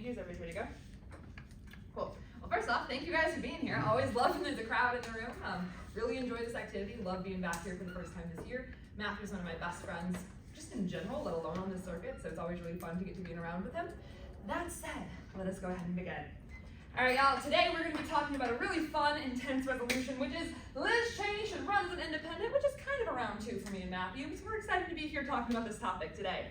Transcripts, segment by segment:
Thank you. Is everybody ready to go? Cool. Well, first off, thank you guys for being here. I always love when there's a crowd in the room. Really enjoy this activity. Love being back here for the first time this year. Matthew's one of my best friends, just in general, let alone on this circuit, so it's always really fun to get to be around with him. That said, let us go ahead and begin. All right, y'all, today we're going to be talking about a really fun, intense resolution, which is Liz Cheney should run as an independent, which is kind of a round two for me and Matthew, because we're excited to be here talking about this topic today.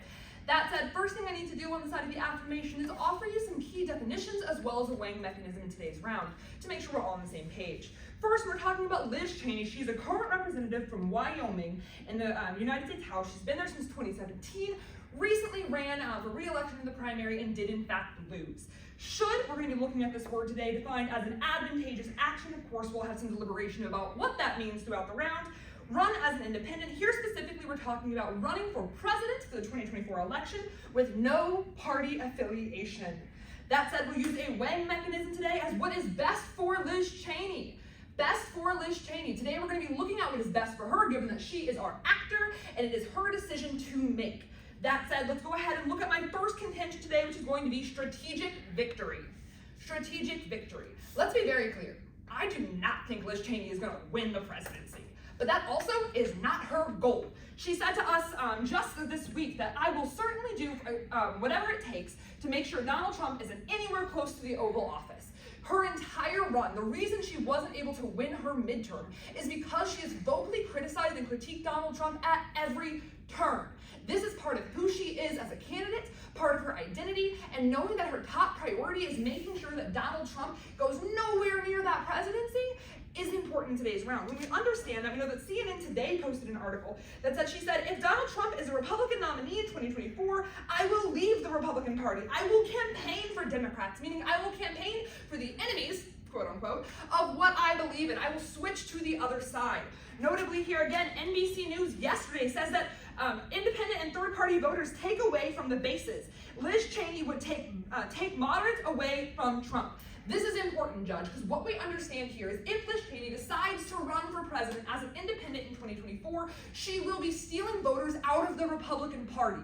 That said, first thing I need to do on the side of the affirmation is offer you some key definitions as well as a weighing mechanism in today's round to make sure we're all on the same page. First, we're talking about Liz Cheney. She's a current representative from Wyoming in the United States House. She's been there since 2017, recently ran for re-election in the primary and did in fact lose. Should, we're going to be looking at this word today, defined as an advantageous action. Of course, we'll have some deliberation about what that means throughout the round. Run as an independent. Here specifically, we're talking about running for president for the 2024 election with no party affiliation. That said, we'll use a weighing mechanism today as what is best for Liz Cheney. Best for Liz Cheney. Today we're going to be looking at what is best for her, given that she is our actor and it is her decision to make. That said, let's go ahead and look at my first contention today, which is going to be strategic victory. Strategic victory. Let's be very clear. I do not think Liz Cheney is going to win the presidency. But that also is not her goal. She said to us just this week that I will certainly do whatever it takes to make sure Donald Trump isn't anywhere close to the Oval Office. Her entire run, the reason she wasn't able to win her midterm is because she has vocally criticized and critiqued Donald Trump at every turn. This is part of who she is as a candidate, part of her identity, and knowing that her top priority is making sure that Donald Trump goes nowhere near that presidency is important in today's round. When we understand that, we know that CNN today posted an article that said, she said, if Donald Trump is a Republican nominee in 2024, I will leave the Republican Party. I will campaign for Democrats, meaning I will campaign for the enemies, quote unquote, of what I believe in. I will switch to the other side. Notably here again, NBC News yesterday says that independent and third-party voters take away from the bases. Liz Cheney would take moderates away from Trump. This is important, Judge, because what we understand here is if Liz Cheney decides to run for president as an independent in 2024, she will be stealing voters out of the Republican Party.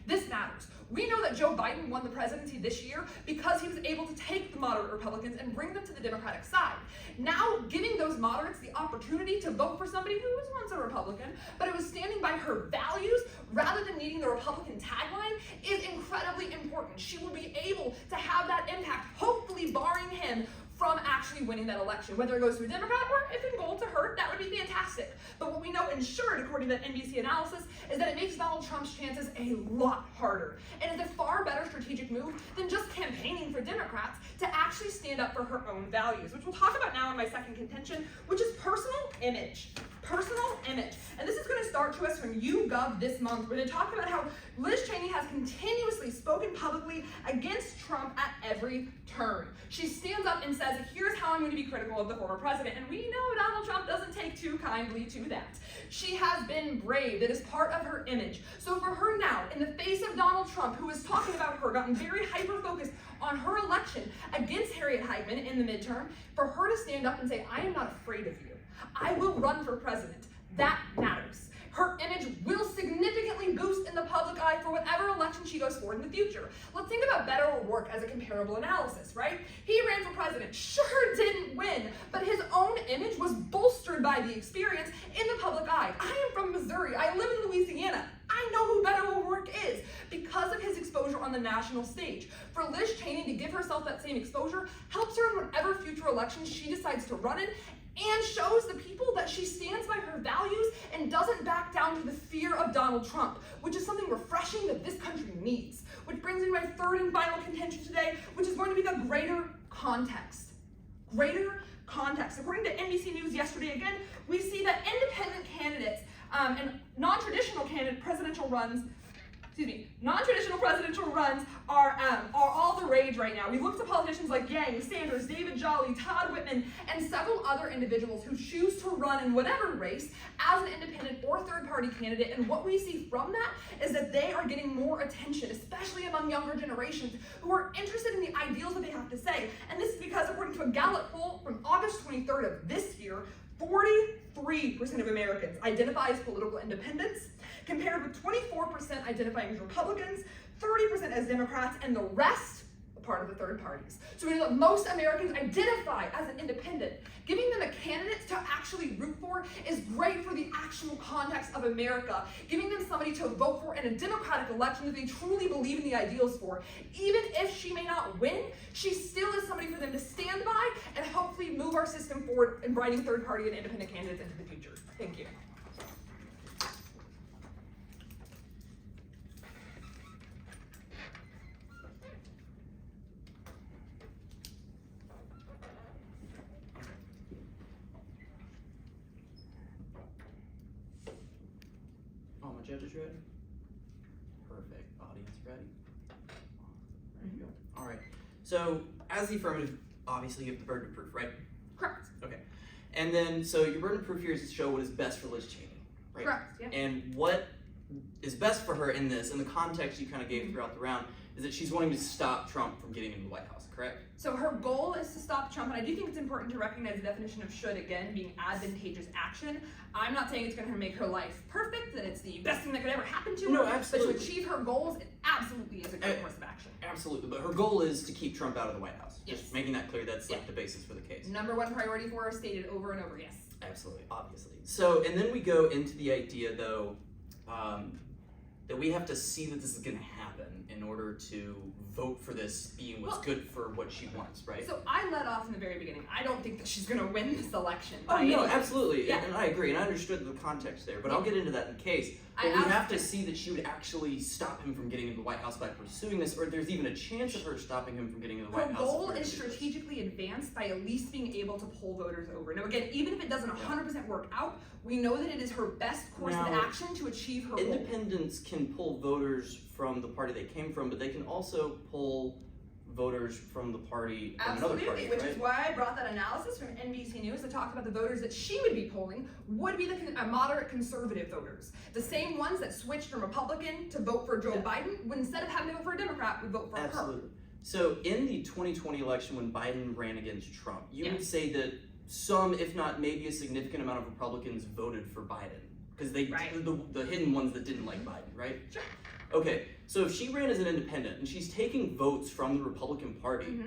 This matters. We know that Joe Biden won the presidency this year because he was able to take the moderate Republicans and bring them to the Democratic side. Now, giving those moderates the opportunity to vote for somebody who was once a Republican, but it was standing by her values rather than needing the Republican tagline is incredibly important. She will be able to have that impact, hopefully barring him from actually winning that election. Whether it goes to a Democrat or if in goal to her, that would be fantastic. But what we know ensured, according to that NBC analysis, is that it makes Donald Trump's chances a lot harder. And it's a far better strategic move than just campaigning for Democrats to actually stand up for her own values, which we'll talk about now in my second contention, which is personal image. Personal image. And this is going to start to us from YouGov this month, where they talk about how Liz Cheney has continuously spoken publicly against Trump at every turn. She stands up and says, here's how I'm going to be critical of the former president. And we know Donald Trump doesn't take too kindly to that. She has been brave. That is part of her image. So for her now, in the face of Donald Trump, who is talking about her, gotten very hyper-focused on her election against Harriet Heigman in the midterm, for her to stand up and say, I am not afraid of you. I will run for president. That matters. Her image will significantly boost in the public eye for whatever election she goes for in the future. Let's think about better or work as a comparable analysis, right? He ran for president, sure didn't win, but his own image was bolstered by the experience in the public eye. I am from Missouri. I live in Louisiana. I know who Better Will Work is because of his exposure on the national stage. For Liz Cheney to give herself that same exposure helps her in whatever future elections she decides to run in, and shows the people that she stands by her values and doesn't back down to the fear of Donald Trump, which is something refreshing that this country needs. Which brings me to my third and final contention today, which is going to be the greater context. Greater context. According to NBC News yesterday again, we see that independent candidates and non-traditional presidential presidential runs are all the rage right now. We look to politicians like Yang, Sanders, David Jolly, Todd Whitman, and several other individuals who choose to run in whatever race as an independent or third-party candidate, and what we see from that is that they are getting more attention, especially among younger generations who are interested in the ideals that they have to say. And this is because, according to a Gallup poll from August 23rd of this year, 43% of Americans identify as political independents, compared with 24% identifying as Republicans, 30% as Democrats, and the rest, part of the third parties. So we know that most Americans identify as an independent. Giving them a candidate to actually root for is great for the actual context of America. Giving them somebody to vote for in a democratic election that they truly believe in the ideals for. Even if she may not win, she still is somebody for them to stand by and hopefully move our system forward in writing third party and independent candidates into the future. Thank you. All my judges ready? Perfect. Audience ready? There you go. All right. So, as the affirmative, obviously you have the burden of proof, right? Correct. Okay. And then, so your burden of proof here is to show what is best for Liz Cheney, right? Correct, yeah. And what is best for her in this, in the context you kind of gave throughout the round, is that she's wanting to stop Trump from getting into the White House, correct? So her goal is to stop Trump, and I do think it's important to recognize the definition of should, again, being advantageous action. I'm not saying it's going to make her life perfect, that it's the best thing that could ever happen to her, absolutely. but to achieve her goals, it absolutely is a great course of action. Absolutely, but her goal is to keep Trump out of the White House. Yes. Just making that clear, that's like the basis for the case. Number one priority for her, stated over and over, yes. Absolutely, obviously. So, and then we go into the idea, though, that we have to see that this is going to happen in order to vote for this being what's good for what she wants, right? So I led off in the very beginning. I don't think that she's going to win this election. Oh, no, absolutely. Yeah. And I agree, and I understood the context there, but I'll get into that in case. But we have to see that she would actually stop him from getting into the White House by pursuing this, or there's even a chance of her stopping him from getting into the White House. Her goal is strategically advanced by at least being able to pull voters over. Now, again, even if it doesn't 100% work out, we know that it is her best course of action to achieve her goal. Independents can pull voters from the party they came from, but they can also pull voters from the party from another party, which is why I brought that analysis from NBC News that talked about the voters that she would be polling would be the moderate conservative voters. The same ones that switched from Republican to vote for Joe Biden, would instead of having to vote for a Democrat, would vote for her. So in the 2020 election when Biden ran against Trump, you would say that some, if not maybe a significant amount of Republicans voted for Biden. Because they the hidden ones that didn't like Biden, right? Sure. Okay, so if she ran as an independent and she's taking votes from the Republican Party,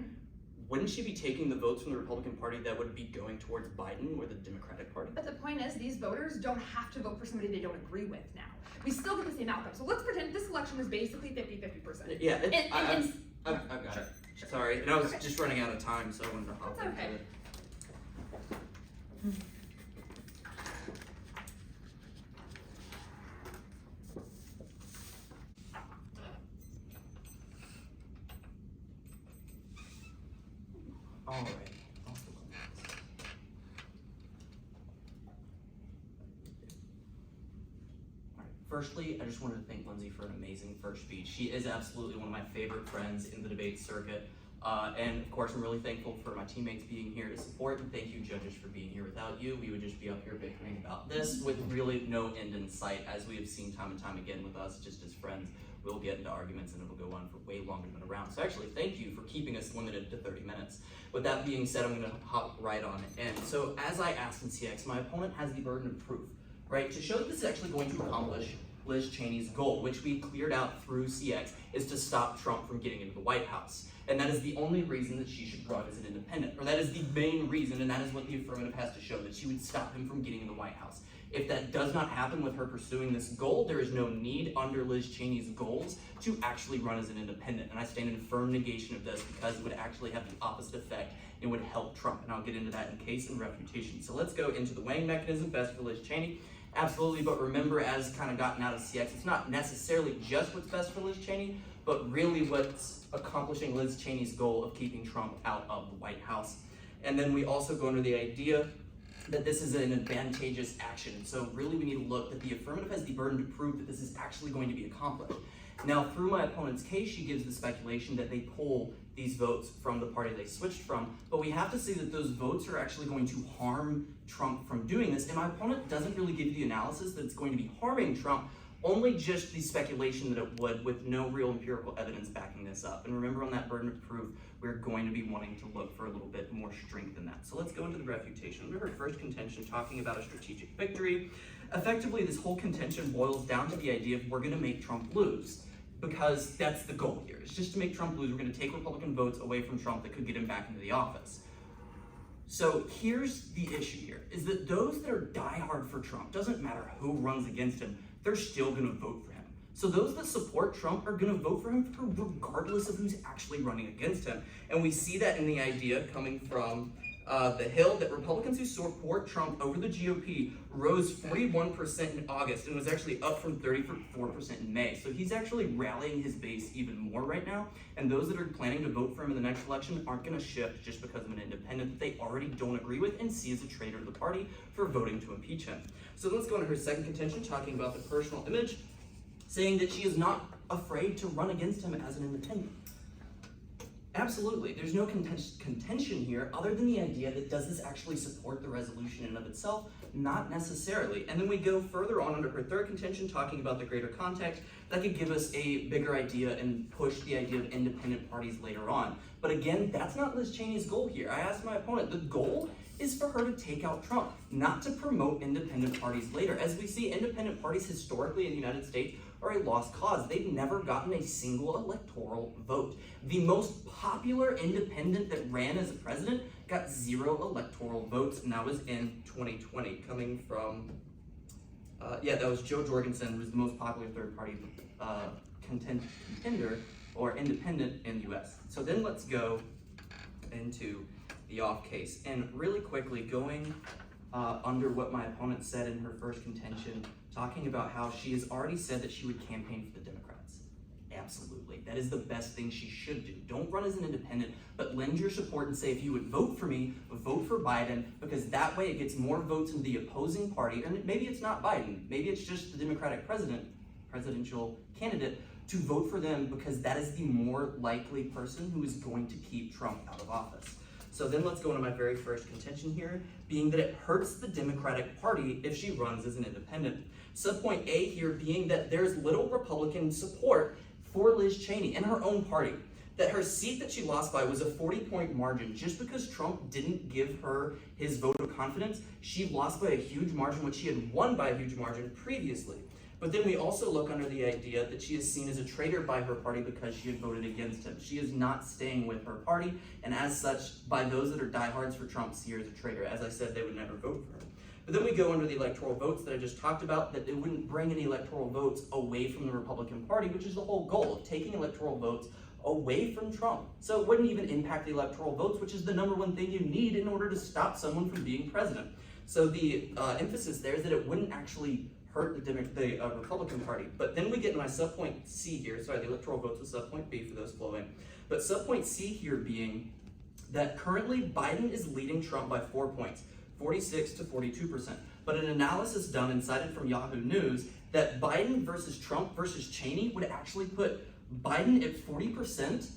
wouldn't she be taking the votes from the Republican Party that would be going towards Biden or the Democratic Party? But the point is, these voters don't have to vote for somebody they don't agree with now. We still get the same outcome. So let's pretend this election is basically 50-50%. Yeah, I've got it. Sorry, and I was just running out of time, so I wanted to hop into it. All right. Firstly, I just wanted to thank Lindsay for an amazing first speech. She is absolutely one of my favorite friends in the debate circuit. And of course, I'm really thankful for my teammates being here to support, and thank you judges for being here. Without you, we would just be up here bickering about this with really no end in sight, as we have seen time and time again with us, just as friends. We'll get into arguments and it'll go on for way longer than a round. So actually, thank you for keeping us limited to 30 minutes. With that being said, I'm gonna hop right on it. And so as I asked in CX, my opponent has the burden of proof, right? To show that this is actually going to accomplish Liz Cheney's goal, which we cleared out through CX, is to stop Trump from getting into the White House. And that is the only reason that she should run as an independent, or that is the main reason, and that is what the affirmative has to show, that she would stop him from getting in the White House. If that does not happen with her pursuing this goal, there is no need under Liz Cheney's goals to actually run as an independent. And I stand in firm negation of this because it would actually have the opposite effect. It would help Trump, and I'll get into that in case and refutation. So let's go into the weighing mechanism, best for Liz Cheney. Absolutely, but remember, as kind of gotten out of CX, it's not necessarily just what's best for Liz Cheney, but really what's accomplishing Liz Cheney's goal of keeping Trump out of the White House. And then we also go into the idea that this is an advantageous action. So really we need to look that the affirmative has the burden to prove that this is actually going to be accomplished. Now, through my opponent's case, she gives the speculation that they pull these votes from the party they switched from, but we have to see that those votes are actually going to harm Trump from doing this, and my opponent doesn't really give you the analysis that it's going to be harming Trump, only just the speculation that it would, with no real empirical evidence backing this up. And remember, on that burden of proof, we're going to be wanting to look for a little bit more strength in that. So let's go into the refutation. Remember, first contention, talking about a strategic victory. Effectively, this whole contention boils down to the idea of we're going to make Trump lose. because that's the goal here. It's just to make Trump lose. We're going to take Republican votes away from Trump that could get him back into the office. So here's the issue here, is that those that are diehard for Trump, doesn't matter who runs against him, they're still going to vote for him. So those that support Trump are going to vote for him regardless of who's actually running against him. And we see that in the idea coming from the Hill, that Republicans who support Trump over the GOP rose 41% in August and was actually up from 34% in May. So he's actually rallying his base even more right now. And those that are planning to vote for him in the next election aren't going to shift just because of an independent that they already don't agree with and see as a traitor to the party for voting to impeach him. So let's go into her second contention, talking about the personal image, saying that she is not afraid to run against him as an independent. Absolutely, there's no contention here other than the idea that does this actually support the resolution in and of itself? Not necessarily. And then we go further on under her third contention, talking about the greater context that could give us a bigger idea and push the idea of independent parties later on. But again, that's not Liz Cheney's goal here. I asked my opponent, the goal is for her to take out Trump, not to promote independent parties later. As we see, independent parties historically in the United States are a lost cause. They've never gotten a single electoral vote. The most popular independent that ran as a president got 0 electoral votes, and that was in 2020, coming from, that was Joe Jorgensen, who was the most popular third-party contender or independent in the US. So then let's go into the off case. And really quickly, going under what my opponent said in her first contention, talking about how she has already said that she would campaign for the Democrats. Absolutely. That is the best thing she should do. Don't run as an independent, but lend your support and say, if you would vote for me, vote for Biden, because that way it gets more votes in the opposing party. And maybe it's not Biden. Maybe it's just the Democratic presidential candidate, to vote for them, because that is the more likely person who is going to keep Trump out of office. So then let's go into my very first contention here, being that it hurts the Democratic Party if she runs as an independent. Subpoint A here being that there's little Republican support for Liz Cheney and her own party. That her seat that she lost by was a 40-point margin. Just because Trump didn't give her his vote of confidence, she lost by a huge margin, which she had won by a huge margin previously. But then we also look under the idea that she is seen as a traitor by her party because she had voted against him. She is not staying with her party, and as such, by those that are diehards for Trump, see her as a traitor. As I said, they would never vote for her. But then we go under the electoral votes that I just talked about, that it wouldn't bring any electoral votes away from the Republican Party, which is the whole goal of taking electoral votes away from Trump. So it wouldn't even impact the electoral votes, which is the #1 thing you need in order to stop someone from being president. So the emphasis there is that it wouldn't actually hurt the Republican Party. But then we get in my subpoint C here, sorry, the electoral votes was subpoint B for those flowing. But subpoint C here being that currently Biden is leading Trump by 4 points, 46 to 42%. But an analysis done and cited from Yahoo News that Biden versus Trump versus Cheney would actually put Biden at 40%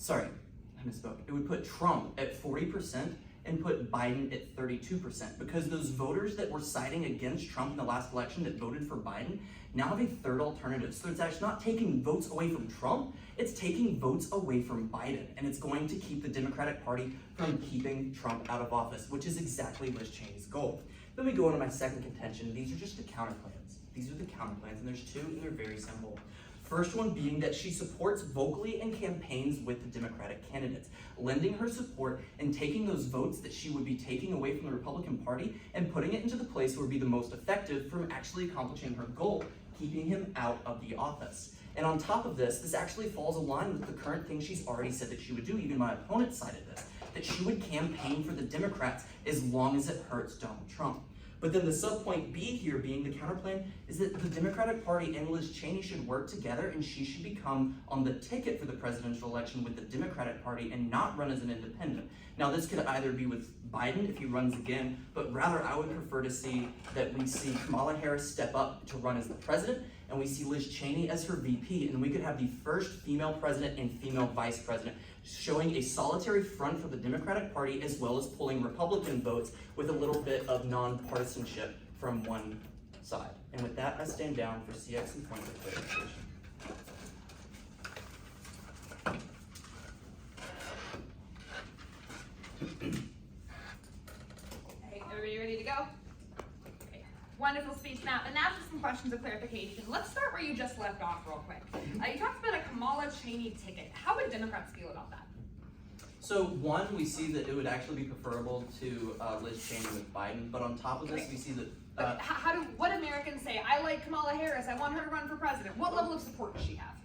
I misspoke. It would put Trump at 40% and put Biden at 32%, because those voters that were siding against Trump in the last election that voted for Biden now have a third alternative. So it's actually not taking votes away from Trump, it's taking votes away from Biden, and it's going to keep the Democratic Party from keeping Trump out of office, which is exactly Liz Cheney's goal. Then we go into my second contention. These are just the counterplans. These are the counterplans, and there's two, and they're very simple. First one being that she supports vocally and campaigns with the Democratic candidates, lending her support and taking those votes that she would be taking away from the Republican Party and putting it into the place where it would be the most effective from actually accomplishing her goal, keeping him out of the office. And on top of this, this actually falls in line with the current thing she's already said that she would do. Even my opponent cited this, that she would campaign for the Democrats as long as it hurts Donald Trump. But then the subpoint B here being the counterplan is that the Democratic Party and Liz Cheney should work together, and she should become on the ticket for the presidential election with the Democratic Party and not run as an independent. Now this could either be with Biden if he runs again, but rather I would prefer to see that we see Kamala Harris step up to run as the president, and we see Liz Cheney as her VP, and we could have the first female president and female vice president, showing a solitary front for the Democratic Party as well as pulling Republican votes with a little bit of nonpartisanship from one side. And with that, I stand down for CX and points of clarification. Hey, everybody ready to go? Okay. Wonderful speech, Matt. And now for some questions of clarification. Let's start where you just left off real quick. You talked about a Kamala Cheney ticket. How would Democrats feel about that? So one, we see that it would actually be preferable to Liz Cheney with Biden, but on top of this, we see that. What Americans say? I like Kamala Harris. I want her to run for president. What level of support does she have?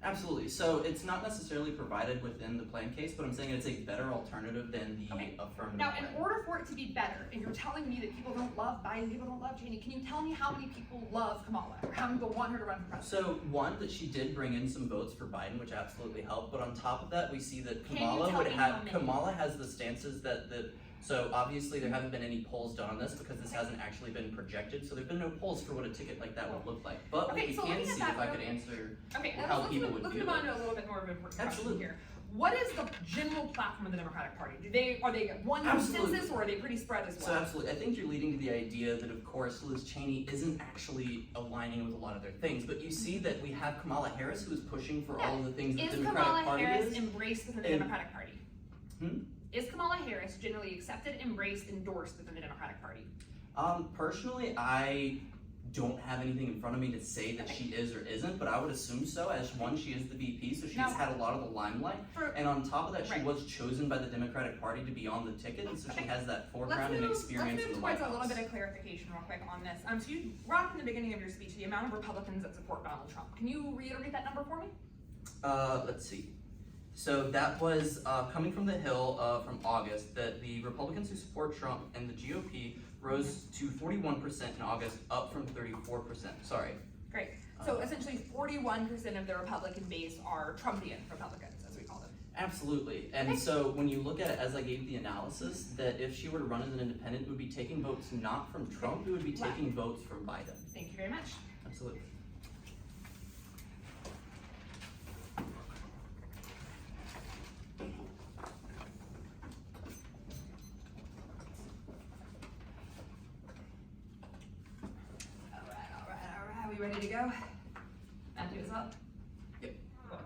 Absolutely. So it's not necessarily provided within the plan case, but I'm saying it's a better alternative than the affirmative Now, plan. in order for it to be better, and you're telling me that people don't love Biden, people don't love Cheney, can you tell me how many people love Kamala, or how many people want her to run for president? So one, that she did bring in some votes for Biden, which absolutely helped. But on top of that, we see that Kamala has the stances that so obviously there haven't been any polls done on this because this hasn't actually been projected. So there've been no polls for what a ticket like that would look like. But what we can see, if I could answer how people would let's view move on it. to a little bit more of an important question here. What is the general platform of the Democratic Party? Are they one consensus, or are they pretty spread as well? So absolutely, I think you're leading to the idea that, of course, Liz Cheney isn't actually aligning with a lot of their things, but you see that we have Kamala Harris, who is pushing for all of the things that the Democratic Party is. Is Kamala Harris embraced within the Democratic Party? Hmm? Is Kamala Harris generally accepted, embraced, endorsed within the Democratic Party? Personally, I don't have anything in front of me to say that she is or isn't, but I would assume so, as one, she is the VP, so she has had a lot of the limelight, and on top of that, she was chosen by the Democratic Party to be on the ticket, and so she has that foreground and experience in the White House. Let's move towards a little bit of clarification real quick on this. So you brought up in the beginning of your speech the amount of Republicans that support Donald Trump. Can you reiterate that number for me? Let's see. So that was coming from the Hill from August, that the Republicans who support Trump and the GOP rose to 41% in August, up from 34%. Sorry. Great. So essentially 41% of the Republican base are Trumpian Republicans, as we call them. Absolutely. And so when you look at it, as I gave the analysis, that if she were to run as an independent, it would be taking votes not from Trump, it would be taking votes from Biden. Thank you very much. Absolutely. We ready to go? Matthew is up? Yep. Cool.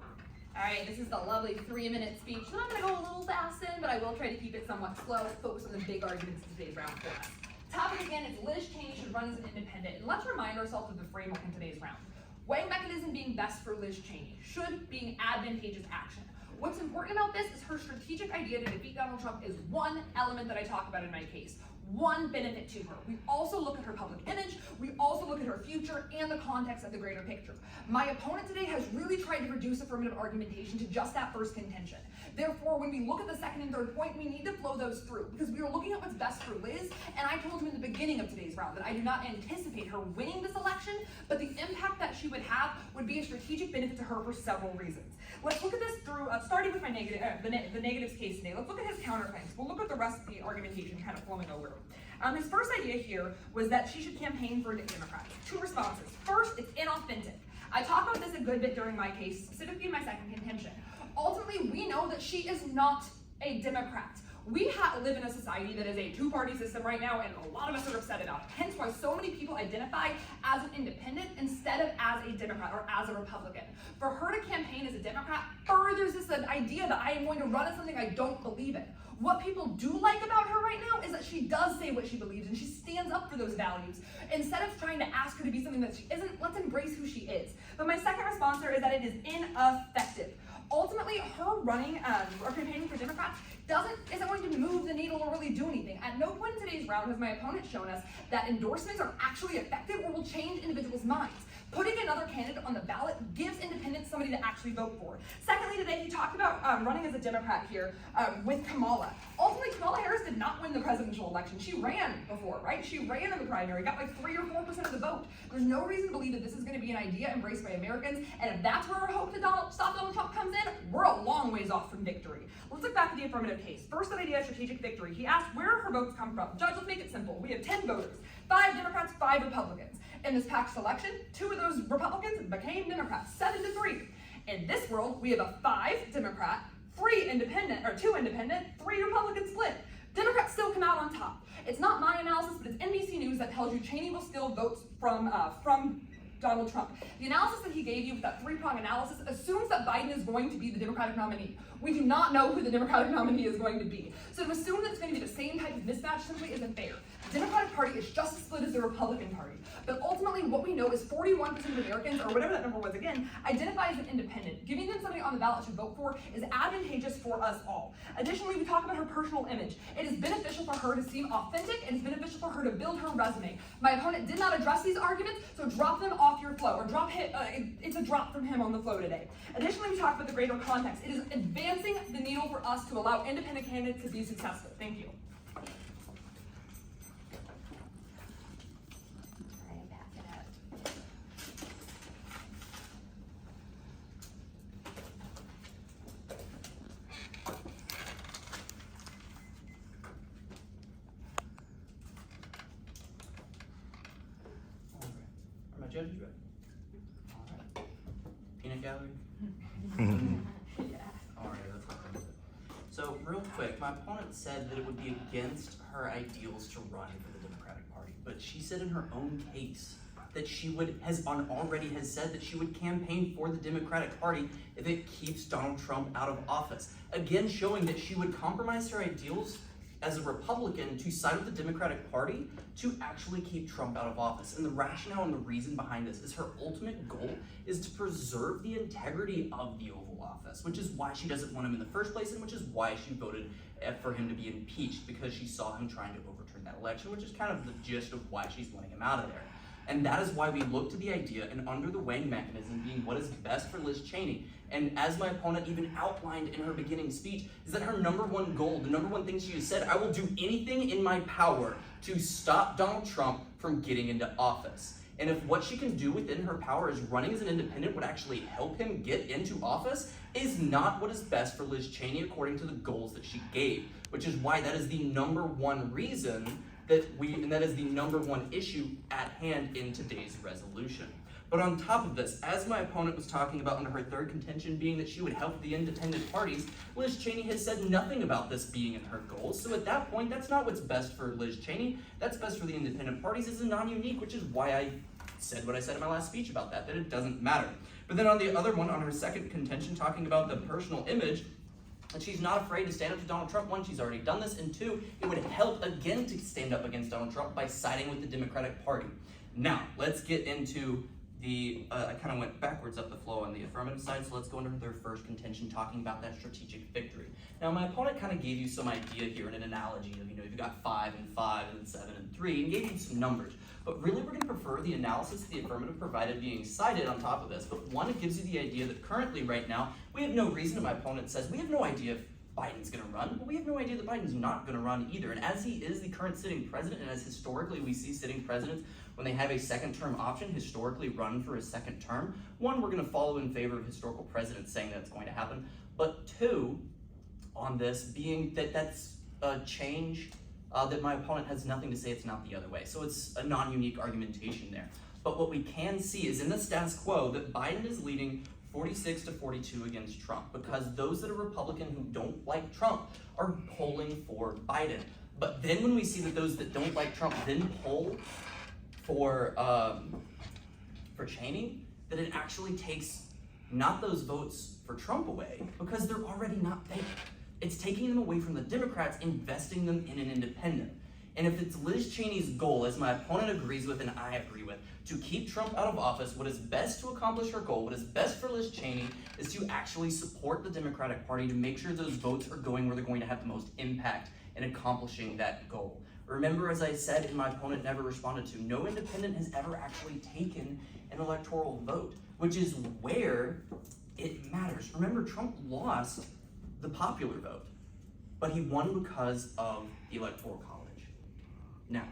All right, this is the lovely 3-minute speech. So I'm gonna go a little fast in, but I will try to keep it somewhat slow, focus on the big arguments in today's round for us. Topic again is Liz Cheney should run as an independent, and let's remind ourselves of the framework in today's round. Weighing mechanism being best for Liz Cheney, should being advantageous action. What's important about this is her strategic idea to defeat Donald Trump is one element that I talk about in my case. One benefit to her. We also look at her public image, we also look at her future and the context of the greater picture. My opponent today has really tried to reduce affirmative argumentation to just that first contention. Therefore, when we look at the second and third point, we need to flow those through because we are looking at what's best for Liz, and I told him in the beginning of today's round that I do not anticipate her winning this election, but the impact that she would have would be a strategic benefit to her for several reasons. Let's look at this through, starting with my the negatives case today. Let's look at his counterclaims. We'll look at the rest of the argumentation kind of flowing over. His first idea here was that she should campaign for Democrats. 2 responses. First, it's inauthentic. I talk about this a good bit during my case, specifically in my second contention. Ultimately, we know that she is not a Democrat. We live in a society that is a 2-party system right now, and a lot of us are upset about it. Hence why so many people identify as an independent instead of as a Democrat or as a Republican. For her to campaign as a Democrat furthers this idea that I am going to run as something I don't believe in. What people do like about her right now is that she does say what she believes and she stands up for those values. Instead of trying to ask her to be something that she isn't, let's embrace who she is. But my second response here is that it is ineffective. Ultimately, her running or campaigning for Democrats isn't going to move the needle or really do anything. At no point in today's round has my opponent shown us that endorsements are actually effective or will change individuals' minds. Putting another candidate on the ballot gives independents somebody to actually vote for. Secondly, today he talked about running as a Democrat here with Kamala. Ultimately, Kamala Harris did not win the presidential election. She ran before, right? She ran in the primary, got like 3 or 4% of the vote. There's no reason to believe that this is going to be an idea embraced by Americans, and if that's where our hope to stop Donald Trump comes in, we're a long ways off from victory. Let's look back at the affirmative case. First, that idea of strategic victory. He asked, where do her votes come from? Judge, let's make it simple. We have 10 voters, 5 Democrats, 5 Republicans. In this past election, 2 of those Republicans became Democrats, 7-3. In this world, we have a 5 Democrat, 3 independent, or 2 independent, 3 Republican split. Democrats still come out on top. It's not my analysis, but it's NBC News that tells you Cheney will steal votes from Donald Trump. The analysis that he gave you with that 3-prong analysis assumes that Biden is going to be the Democratic nominee. We do not know who the Democratic nominee is going to be. So to assume that it's going to be the same type of mismatch simply isn't fair. The Democratic Party is just as split as the Republican Party. But ultimately, what we know is 41% of Americans, or whatever that number was again, identify as an independent. Giving them somebody on the ballot to vote for is advantageous for us all. Additionally, we talk about her personal image. It is beneficial for her to seem authentic, and it's beneficial for her to build her resume. My opponent did not address these arguments, so drop them off your flow, or it's a drop from him on the flow today. Additionally, we talk about the greater context. It is advancing the needle for us to allow independent candidates to be successful. Thank you. Are my judges ready? All right. Peanut gallery? Yeah. All right, let's look into it. So real quick, my opponent said that it would be against her ideals to run for the Democratic Party, but she said in her own case that she already has said that she would campaign for the Democratic Party if it keeps Donald Trump out of office. Again, showing that she would compromise her ideals as a Republican to side with the Democratic Party to actually keep Trump out of office. And the rationale and the reason behind this is her ultimate goal is to preserve the integrity of the Oval Office, which is why she doesn't want him in the first place, and which is why she voted for him to be impeached, because she saw him trying to overturn that election, which is kind of the gist of why she's wanting him out of there. And that is why we look to the idea and under the weighing mechanism being what is best for Liz Cheney. And as my opponent even outlined in her beginning speech, is that her number one goal, the number one thing she has said, I will do anything in my power to stop Donald Trump from getting into office. And if what she can do within her power is running as an independent would actually help him get into office, is not what is best for Liz Cheney according to the goals that she gave, which is why that is the number one reason and that is the number one issue at hand in today's resolution. But on top of this, as my opponent was talking about under her third contention being that she would help the independent parties, Liz Cheney has said nothing about this being in her goals. So at that point, that's not what's best for Liz Cheney. That's best for the independent parties as a non-unique, which is why I said what I said in my last speech about that it doesn't matter. But then on the other one, on her second contention, talking about the personal image, and she's not afraid to stand up to Donald Trump. One, she's already done this, and two, it would help again to stand up against Donald Trump by siding with the Democratic Party. Now, let's get into the, I kind of went backwards up the flow on the affirmative side, so let's go into their first contention talking about that strategic victory. Now, my opponent kind of gave you some idea here in an analogy of, you've got 5 and 5 and 7 and 3, and gave you some numbers. But really, we're going to prefer the analysis the affirmative provided being cited on top of this. But one, it gives you the idea that currently, right now, we have no reason, and my opponent says, we have no idea if Biden's going to run, but we have no idea that Biden's not going to run either. And as he is the current sitting president, and as historically we see sitting presidents, when they have a second term option, historically run for a second term, one, we're going to follow in favor of historical presidents saying that it's going to happen. But two, on this, being that that's a change that my opponent has nothing to say it's not the other way. So it's a non-unique argumentation there. But what we can see is in the status quo that Biden is leading 46-42 against Trump, because those that are Republican who don't like Trump are polling for Biden. But then when we see that those that don't like Trump then poll for Cheney, that it actually takes not those votes for Trump away, because they're already not there. It's taking them away from the Democrats, investing them in an independent. And if it's Liz Cheney's goal, as my opponent agrees with and I agree with, to keep Trump out of office, what is best to accomplish her goal, what is best for Liz Cheney, is to actually support the Democratic Party to make sure those votes are going where they're going to have the most impact in accomplishing that goal. Remember, as I said, and my opponent never responded to, no independent has ever actually taken an electoral vote, which is where it matters. Remember, Trump lost the popular vote, but he won because of the Electoral College. Now,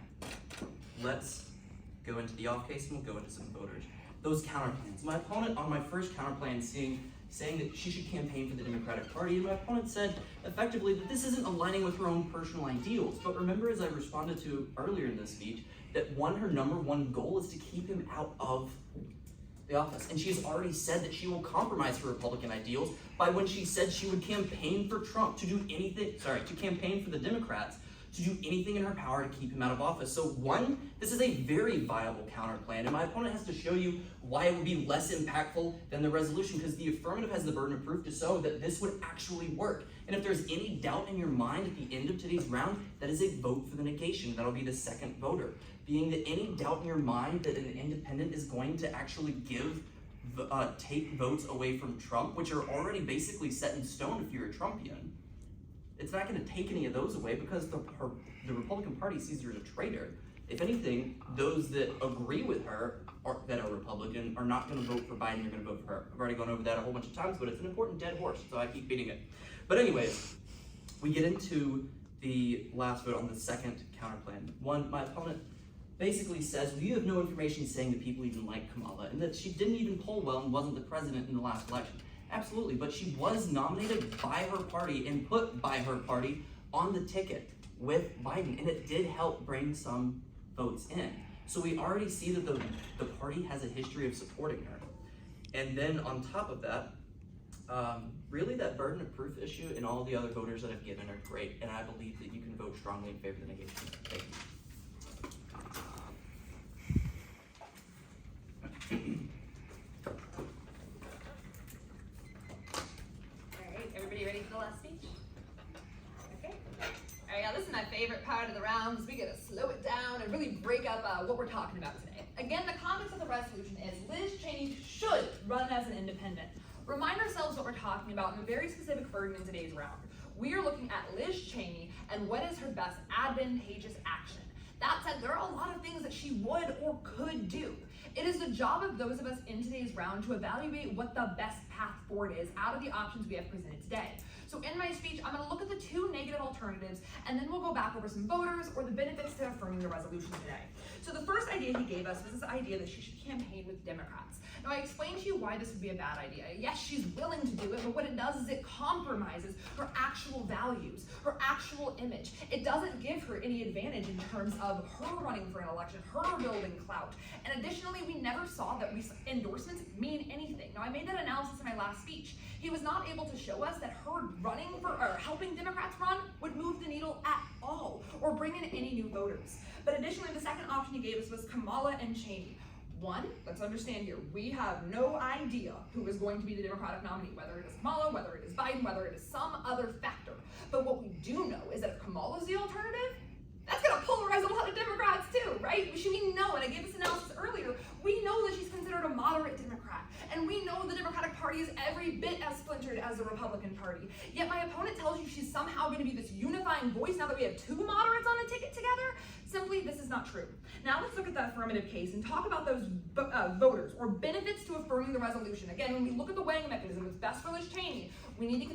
let's go into the off case and we'll go into some voters. Those counterplans. My opponent on my first counterplan saying that she should campaign for the Democratic Party, and my opponent said effectively that this isn't aligning with her own personal ideals. But remember, as I responded to earlier in this speech, that her number one goal is to keep him out of the office. And she has already said that she will compromise her Republican ideals by when she said she would campaign for Trump to campaign for the Democrats to do anything in her power to keep him out of office. So one, this is a very viable counter plan, and my opponent has to show you why it would be less impactful than the resolution, because the affirmative has the burden of proof to show that this would actually work. And if there's any doubt in your mind at the end of today's round, that is a vote for the negation. That'll be the second voter. Being that any doubt in your mind that an independent is going to actually take votes away from Trump, which are already basically set in stone if you're a Trumpian, it's not going to take any of those away because the Republican Party sees her as a traitor. If anything, those that agree with her that are Republican are not going to vote for Biden, they're going to vote for her. I've already gone over that a whole bunch of times, but it's an important dead horse, so I keep beating it. But anyways, we get into the last vote on the second counterplan. One, my opponent basically says, well, you have no information saying that people even like Kamala, and that she didn't even poll well and wasn't the president in the last election. Absolutely, but she was nominated by her party and put by her party on the ticket with Biden, and it did help bring some votes in. So we already see that the party has a history of supporting her. And then on top of that, really that burden of proof issue and all the other voters that I've given are great, and I believe that you can vote strongly in favor of the negation. Thank you. Alright, everybody ready for the last speech? Okay. Alright, yeah, this is my favorite part of the rounds. We gotta slow it down and really break up what we're talking about today. Again, the context of the resolution is Liz Cheney should run as an independent. Remind ourselves what we're talking about in a very specific version in today's round. We are looking at Liz Cheney and what is her best advantageous action. That said, there are a lot of things that she would or could do. It is the job of those of us in today's round to evaluate what the best path forward is out of the options we have presented today. So in my speech, I'm going to look at the two negative alternatives, and then we'll go back over some voters or the benefits to affirming the resolution today. So the first idea he gave us was this idea that she should campaign with Democrats. Now, I explained to you why this would be a bad idea. Yes, she's willing to do it, but what it does is it compromises her actual values, her actual image. It doesn't give her any advantage in terms of her running for an election, her building clout. And additionally, we never saw that endorsements mean anything. Now, I made that analysis in my last speech. He was not able to show us that her running for, or helping Democrats run would move the needle at all, or bring in any new voters. But additionally, the second option he gave us was Kamala and Cheney. One, let's understand here, we have no idea who is going to be the Democratic nominee, whether it is Kamala, whether it is Biden, whether it is some other factor. But what we do know is that if Kamala is the alternative, that's going to polarize a lot of Democrats too, right? We know, and I gave this analysis earlier, we know that she's considered a moderate Democrat, and we know the Democratic Party is every bit as splintered as the Republican Party. Yet my opponent tells you she's somehow going to be this unifying voice now that we have two moderates on a ticket together. Simply, this is not true. Now let's look at the affirmative case and talk about those voters or benefits to affirming the resolution. Again, when we look at the weighing mechanism, it's best for Liz Cheney. We need to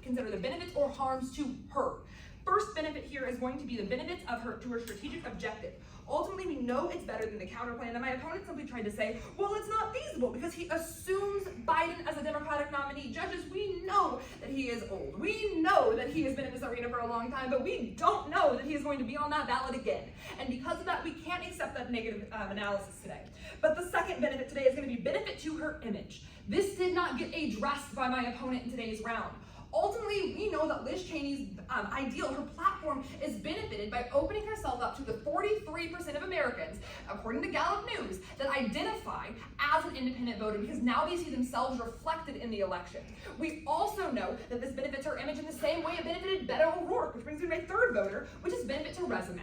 consider the benefits or harms to her. First benefit here is going to be the benefits of her strategic objective. Ultimately, we know it's better than the counterplan, and my opponent simply tried to say, well, it's not feasible because he assumes Biden as a Democratic nominee. Judges, we know that he is old. We know that he has been in this arena for a long time, but we don't know that he is going to be on that ballot again. And because of that, we can't accept that negative analysis today. But the second benefit today is going to be benefit to her image. This did not get addressed by my opponent in today's round. Ultimately, we know that Liz Cheney's ideal, her platform, is benefited by opening herself up to the 43% of Americans, according to Gallup News, that identify as an independent voter because now they see themselves reflected in the election. We also know that this benefits her image in the same way it benefited Beto O'Rourke, which brings me to my third voter, which is benefit to resume.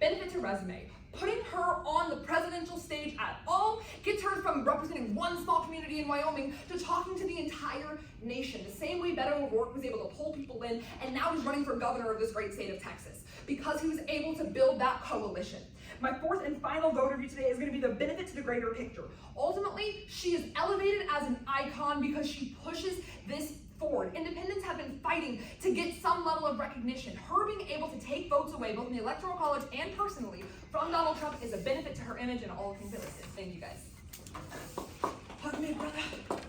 Benefit to resume. Putting her on the presidential stage at all gets her from representing one small community in Wyoming to talking to the entire nation. The same way Beto O'Rourke was able to pull people in, and now he's running for governor of this great state of Texas because he was able to build that coalition. My fourth and final vote review today is going to be the benefit to the greater picture. Ultimately, she is elevated as an icon because she pushes this forward. Independents have been fighting to get some level of recognition. Her being able to take votes away, both in the Electoral College and personally, from Donald Trump is a benefit to her image and all the things I listed. Thank you guys. Hug me, brother.